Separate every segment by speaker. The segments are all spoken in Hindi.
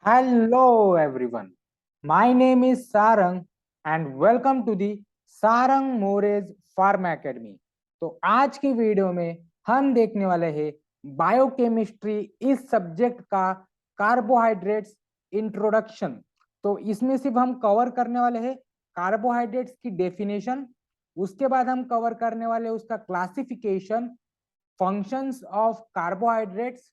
Speaker 1: Hello everyone. My name is Sarang and welcome to the Sarang More's Farm Academy. तो आज की वीडियो में हम देखने वाले हैं बायोकेमिस्ट्री इस सब्जेक्ट का कार्बोहाइड्रेट्स इंट्रोडक्शन। तो इसमें सिर्फ हम कवर करने वाले हैं कार्बोहाइड्रेट्स की डेफिनेशन, उसके बाद हम कवर करने वाले उसका क्लासिफिकेशन, फंक्शंस ऑफ कार्बोहाइड्रेट्स,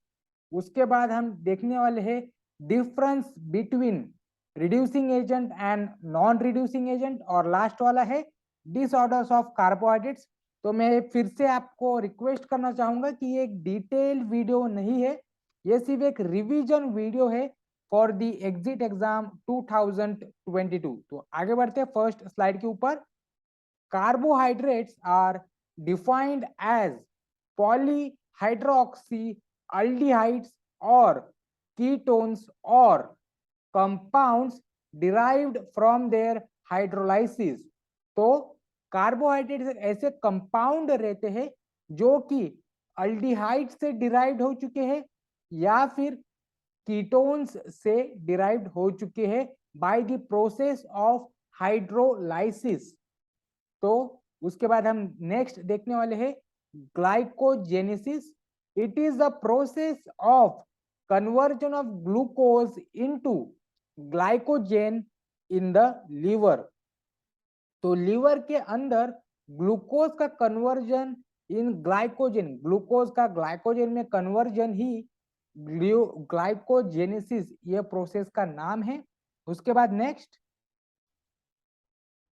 Speaker 1: उसके बाद हम देखने वाले हैं difference between reducing agent and non reducing agent, और लास्ट वाला है डिसऑर्डर्स ऑफ कार्बोहाइड्रेट्स। तो मैं फिर से आपको रिक्वेस्ट करना चाहूंगा कि ये एक डिटेल वीडियो नहीं है, ये सिर्फ एक रिवीजन वीडियो है फॉर द एग्जिट एग्जाम 2022। तो आगे बढ़ते हैं फर्स्ट स्लाइड के ऊपर। Carbohydrates are defined as polyhydroxyaldehydes or ketones or compounds derived from their hydrolysis। तो कार्बोहाइड्रेट्स ऐसे कंपाउंड रहते हैं जो कि अल्डिहाइड से डिराइव्ड हो चुके हैं या फिर कीटोन्स से डिराइव्ड हो चुके हैं by the process of hydrolysis. तो उसके बाद हम नेक्स्ट देखने वाले हैं glycogenesis. It is the process of conversion of glucose into glycogen in the liver. तो लीवर के अंदर ग्लूकोज का कन्वर्जन इन ग्लाइकोजेन, ग्लूकोज का ग्लाइकोजेन में कन्वर्जन ही ग्लाइकोजेनेसिस ये प्रोसेस का नाम है। उसके बाद नेक्स्ट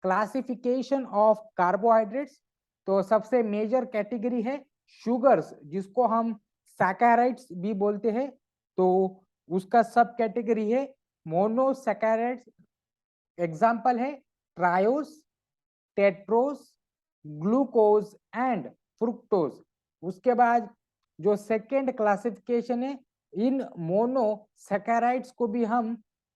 Speaker 1: क्लासिफिकेशन ऑफ कार्बोहाइड्रेट्स। तो सबसे मेजर कैटेगरी है शुगर्स, जिसको हम सैकेराइड्स भी बोलते हैं। तो उसका सब कैटेगरी है मोनोसैकेराइड्स। एग्जांपल है triose, Tedros, glucose and fructose. उसके बाद जो सेकेंड क्लासिफिकेशन है, इन मोनोसैकेराइड्स को भी हम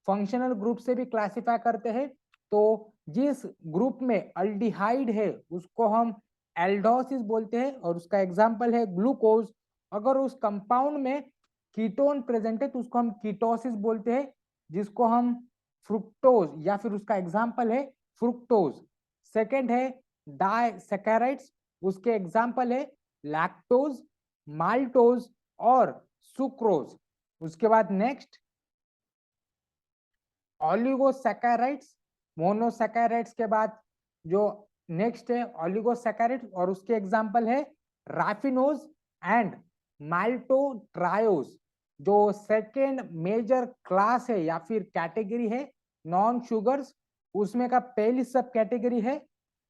Speaker 1: फंक्शनल ग्रुप से भी क्लासिफाई करते हैं। तो जिस ग्रुप में अल्डिहाइड है उसको हम एल्डोसिस बोलते हैं और उसका एग्जांपल है ग्लूकोज। अगर उस कंपाउंड में कीटोन प्रेजेंट है तो उसको हम कीटोसिस बोलते हैं, जिसको हम फ्रुक्टोज या फिर उसका एग्जांपल है फ्रुक्टोज। सेकंड है डाइसैकेराइड्स, उसके एग्जांपल है लैक्टोज, माल्टोज और सुक्रोज। उसके बाद नेक्स्ट ऑलिगोसैकेराइड्स। मोनोसैकेराइड्स के बाद जो नेक्स्ट है ऑलिगोसैकेराइड्स और उसके एग्जांपल है राफिनोज एंड माल्टोट्रायोज। जो सेकेंड मेजर क्लास है या फिर कैटेगरी है नॉन शुगर्स, उसमें का पहली सब कैटेगरी है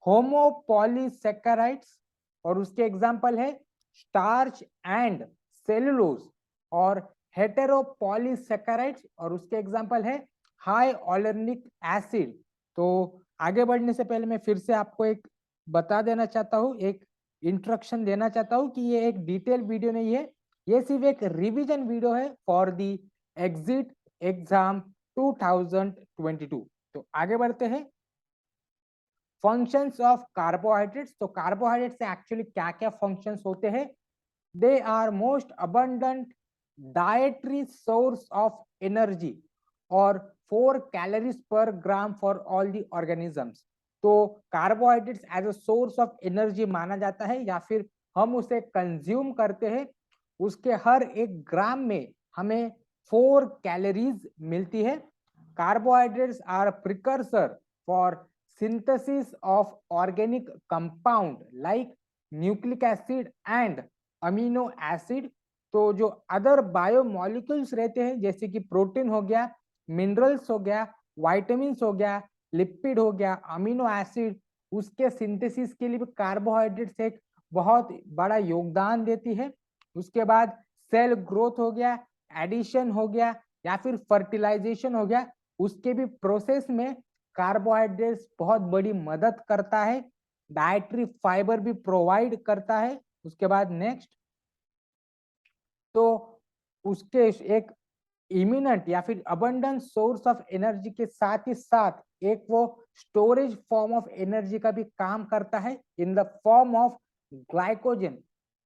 Speaker 1: होमोपॉलीसैकेराइड्स और उसके एग्जांपल है स्टार्च एंड सेलुलोज, और हेटेरोपॉलीसैकेराइड्स और उसके एग्जांपल है हाई ऑलर्निक एसिड। तो आगे बढ़ने से पहले मैं फिर से आपको एक बता देना चाहता हूँ, एक इंस्ट्रक्शन देना चाहता हूँ कि ये एक डिटेल वीडियो नहीं है, ये सिर्फ एक रिवीजन वीडियो है फॉर द एग्जिट एग्जाम 2022। तो आगे बढ़ते हैं फंक्शंस ऑफ कार्बोहाइड्रेट्स। तो कार्बोहाइड्रेट से एक्चुअली क्या क्या फंक्शंस होते हैं? They are most abundant dietary source of energy और 4 calories per gram for all the organisms. तो carbohydrates as a source of energy माना जाता है या फिर हम उसे कंज्यूम करते हैं, उसके हर एक ग्राम में हमें 4 कैलोरीज मिलती है। Carbohydrates are precursor for synthesis of organic compound like nucleic acid and amino acid। तो जो अदर बायोमोलिक्यूल्स रहते हैं जैसे कि प्रोटीन हो गया, मिनरल्स हो गया, वाइटामिन हो गया, लिपिड हो गया, अमीनो एसिड, उसके सिंथेसिस के लिए भी कार्बोहाइड्रेट्स एक बहुत बड़ा योगदान देती है। उसके बाद सेल ग्रोथ हो गया, एडिशन हो गया या फिर फर्टिलाइजेशन हो गया, उसके भी प्रोसेस में कार्बोहाइड्रेट्स बहुत बड़ी मदद करता है। डाइटरी फाइबर भी प्रोवाइड करता है। उसके बाद नेक्स्ट, तो उसके एक इमिनेंट या फिर अबंडेंट सोर्स ऑफ एनर्जी के साथ ही साथ एक वो स्टोरेज फॉर्म ऑफ एनर्जी का भी काम करता है in the form of glycogen,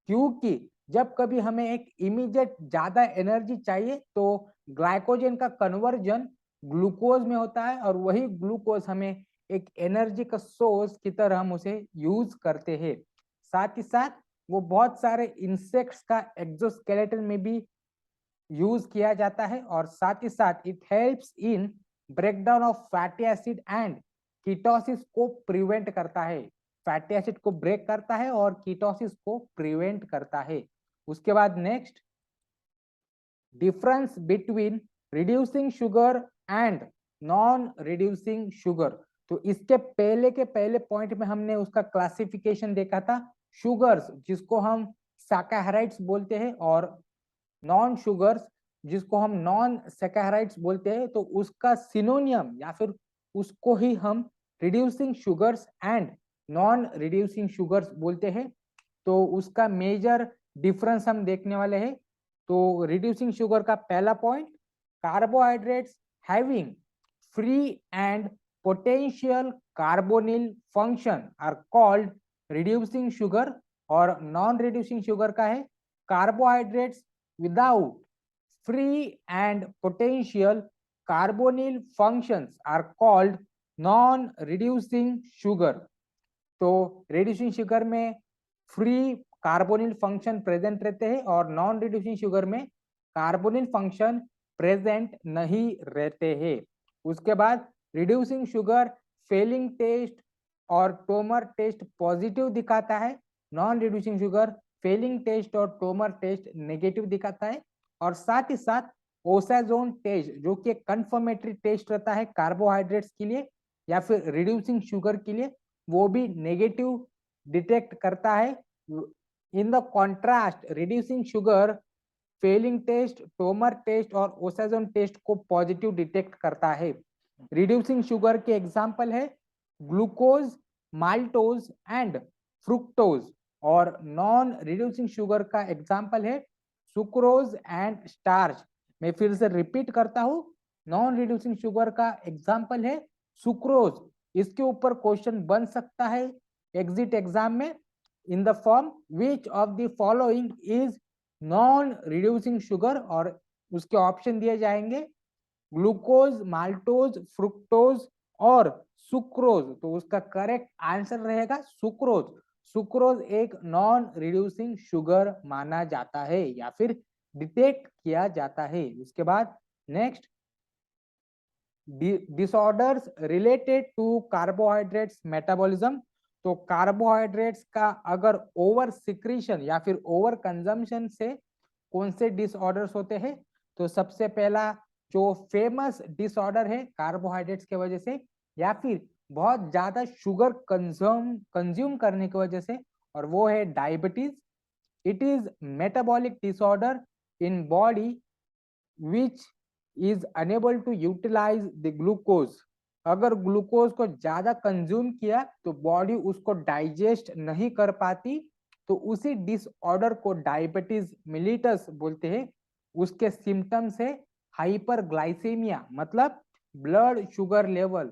Speaker 1: क्योंकि जब कभी हमें एक इमीडिएट ज्यादा एनर्जी चाहिए तो ग्लाइकोजन का कन्वर्जन ग्लूकोज में होता है और वही ग्लूकोज हमें एक एनर्जी का सोर्स की तरह हम उसे यूज करते हैं। साथ ही साथ वो बहुत सारे इंसेक्ट्स का एक्सोस्केलेटन में भी यूज किया जाता है और साथ ही साथ it helps in breakdown of fatty acid and ketosis को प्रिवेंट करता है। फैटी एसिड को ब्रेक करता है और कीटोसिस को प्रिवेंट करता है। उसके बाद next, difference between reducing sugar and non reducing sugar. तो इसके पहले के पहले पॉइंट में हमने उसका क्लासिफिकेशन देखा था, शुगर्स जिसको हम सैकाराइड्स बोलते हैं और नॉन शुगर्स जिसको हम नॉन सैकाराइड्स बोलते हैं। तो उसका सिनोनियम या फिर उसको ही हम reducing sugars and non reducing sugars बोलते हैं। तो उसका मेजर डिफरेंस हम देखने वाले हैं। तो रिड्यूसिंग शुगर का पहला point, carbohydrates having free and potential carbonyl function are called reducing sugar. और नॉन रिड्यूसिंग शुगर का है carbohydrates without free and potential carbonyl functions are called non-reducing sugar। तो reducing sugar में free carbonyl function present रहते हैं और non reducing sugar में carbonyl function present नहीं रहते हैं। उसके बाद reducing sugar failing टेस्ट और टोमर टेस्ट पॉजिटिव दिखाता है, non reducing sugar Fehling test और टोमर टेस्ट नेगेटिव दिखाता है। और साथ ही साथ ओसाजोन टेस्ट जो कि एक कंफर्मेटरी टेस्ट रहता है कार्बोहाइड्रेट्स के लिए या फिर रिड्यूसिंग शुगर के लिए, वो भी नेगेटिव डिटेक्ट करता है। In the contrast reducing sugar Fehling test, Trommer test और ओसाजोन टेस्ट को पॉजिटिव डिटेक्ट करता है। रिड्यूसिंग शुगर के एग्जाम्पल है ग्लूकोज, माल्टोज एंड फ्रुक्टोज। और नॉन रिड्यूसिंग शुगर का एग्जाम्पल है सुक्रोज एंड स्टार्च। मैं फिर से रिपीट करता हूं, नॉन रिड्यूसिंग शुगर का एग्जाम्पल है सुक्रोज। इसके ऊपर क्वेश्चन बन सकता है एग्जिट एग्जाम में, in the form which of the following is non reducing sugar, और उसके ऑप्शन दिए जाएंगे ग्लूकोज, माल्टोज, फ्रुक्टोज और सुक्रोज। तो उसका करेक्ट आंसर रहेगा सुक्रोज। सुक्रोज एक नॉन रिड्यूसिंग शुगर माना जाता है या फिर डिटेक्ट किया जाता है। उसके बाद next, disorders related to carbohydrates metabolism. तो कार्बोहाइड्रेट्स का अगर ओवर सिक्रीशन या फिर ओवर कंजम्पशन से कौन से डिसऑर्डर्स होते हैं, तो सबसे पहला जो फेमस डिसऑर्डर है कार्बोहाइड्रेट्स के वजह से या फिर बहुत ज्यादा शुगर कंज्यूम करने की वजह से, और वो है diabetes. It is metabolic disorder in body which is unable to utilize the glucose. अगर ग्लूकोज को ज्यादा कंज्यूम किया तो बॉडी उसको डाइजेस्ट नहीं कर पाती, तो उसी डिसऑर्डर को डायबिटीज मिलिटस बोलते हैं। उसके सिम्टम्स है हाइपरग्लाइसेमिया, मतलब ब्लड शुगर लेवल,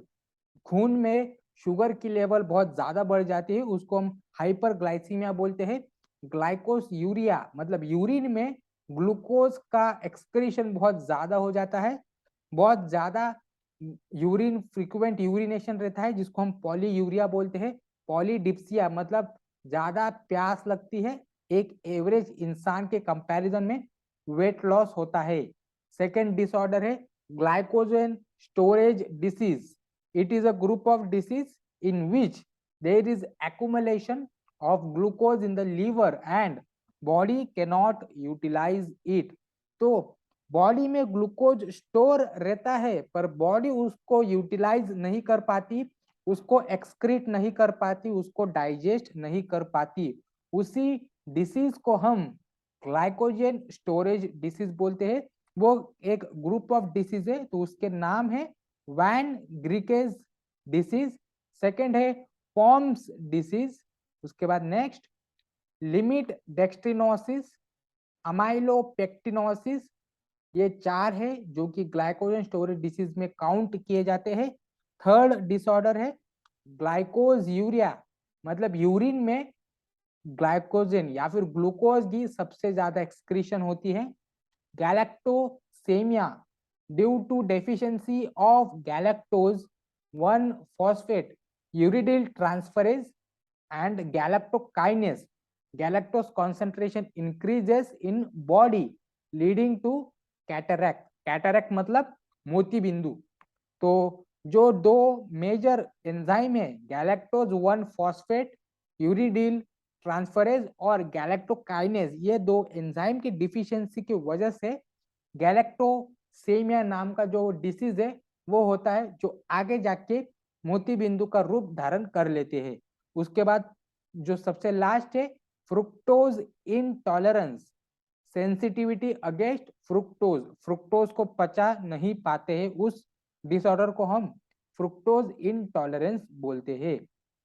Speaker 1: खून में शुगर की लेवल बहुत ज्यादा बढ़ जाती है, उसको हम हाइपरग्लाइसीमिया बोलते हैं। ग्लाइकोस यूरिया, मतलब यूरिन में ग्लूकोज का एक्सक्रीशन बहुत ज्यादा हो जाता है, बहुत ज्यादा यूरिन फ्रीक्वेंट यूरिनेशन रहता है जिसको हम पॉलीयूरिया बोलते हैं। पॉलीडिप्सिया मतलब ज्यादा प्यास लगती है, एक एवरेज इंसान के कंपैरिजन में वेट लॉस होता है। सेकेंड डिसऑर्डर है glycogen storage disease. It is a group of disease in which there is accumulation of glucose in the liver and body cannot utilize it। तो बॉडी में ग्लूकोज स्टोर रहता है पर बॉडी उसको यूटिलाइज नहीं कर पाती, उसको एक्सक्रीट नहीं कर पाती, उसको डाइजेस्ट नहीं कर पाती। उसी डिसीज को हम ग्लाइकोजन स्टोरेज डिसीज बोलते हैं। वो एक ग्रुप ऑफ डिसीज है, तो उसके नाम है वैन ग्रिकेज डिसीज। सेकेंड है पॉम्स डिसीज। उसके बाद नेक्स्ट लिमिट डेक्सट्रिनोसिस, अमाइलोपेक्टिनोसिस। ये चार है जो कि ग्लाइकोजन स्टोरेज डिसीज में काउंट किए जाते हैं। थर्ड डिसऑर्डर है ग्लाइकोज यूरिया, मतलब यूरिन में ग्लाइकोजन या फिर ग्लूकोज की सबसे ज्यादा एक्सक्रीशन होती है। Galactosemia due to deficiency of galactose 1 phosphate uridyl transferase and galactokinase. Galactose concentration increases in body leading to cataract. Cataract मतलब मोती बिंदु। तो जो दो मेजर एंजाइम है गैलेक्टोज 1 फॉस्फेट यूरिडिल ट्रांसफरेज और गैलेक्टोकाइनेज, ये दो एंजाइम की डिफिशियंसी की वजह से गैलेक्टोसेमिया नाम का जो डिसीज है वो होता है, जो आगे जाके मोती बिंदु का रूप धारण कर लेते हैं। उसके बाद जो सबसे लास्ट है fructose intolerance, sensitivity against fructose, fructose को पचा नहीं पाते हैं, उस डिसऑर्डर को हम फ्रुक्टोज इनटॉलरेंस बोलते हैं।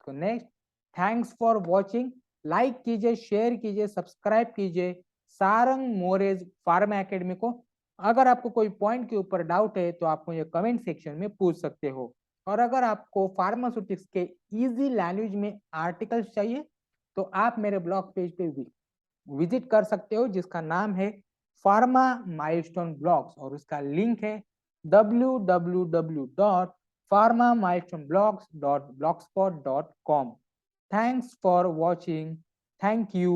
Speaker 1: तो next, thanks for watching. Like कीजिए, शेयर कीजिए, सब्सक्राइब कीजिए सारंग मोरेज फार्मा एकेडमी को। अगर आपको कोई पॉइंट के ऊपर डाउट है तो आप मुझे कमेंट सेक्शन में पूछ सकते हो। और अगर आपको फार्मास्यूटिक्स के इजी लैंग्वेज में आर्टिकल्स चाहिए तो आप मेरे ब्लॉग पेज पे विजिट कर सकते हो, जिसका नाम है फार्मा माइलस्टोन ब्लॉग्स, और उसका लिंक है www.pharmamilestoneblogs.blogspot.com। Thanks for watching. Thank you.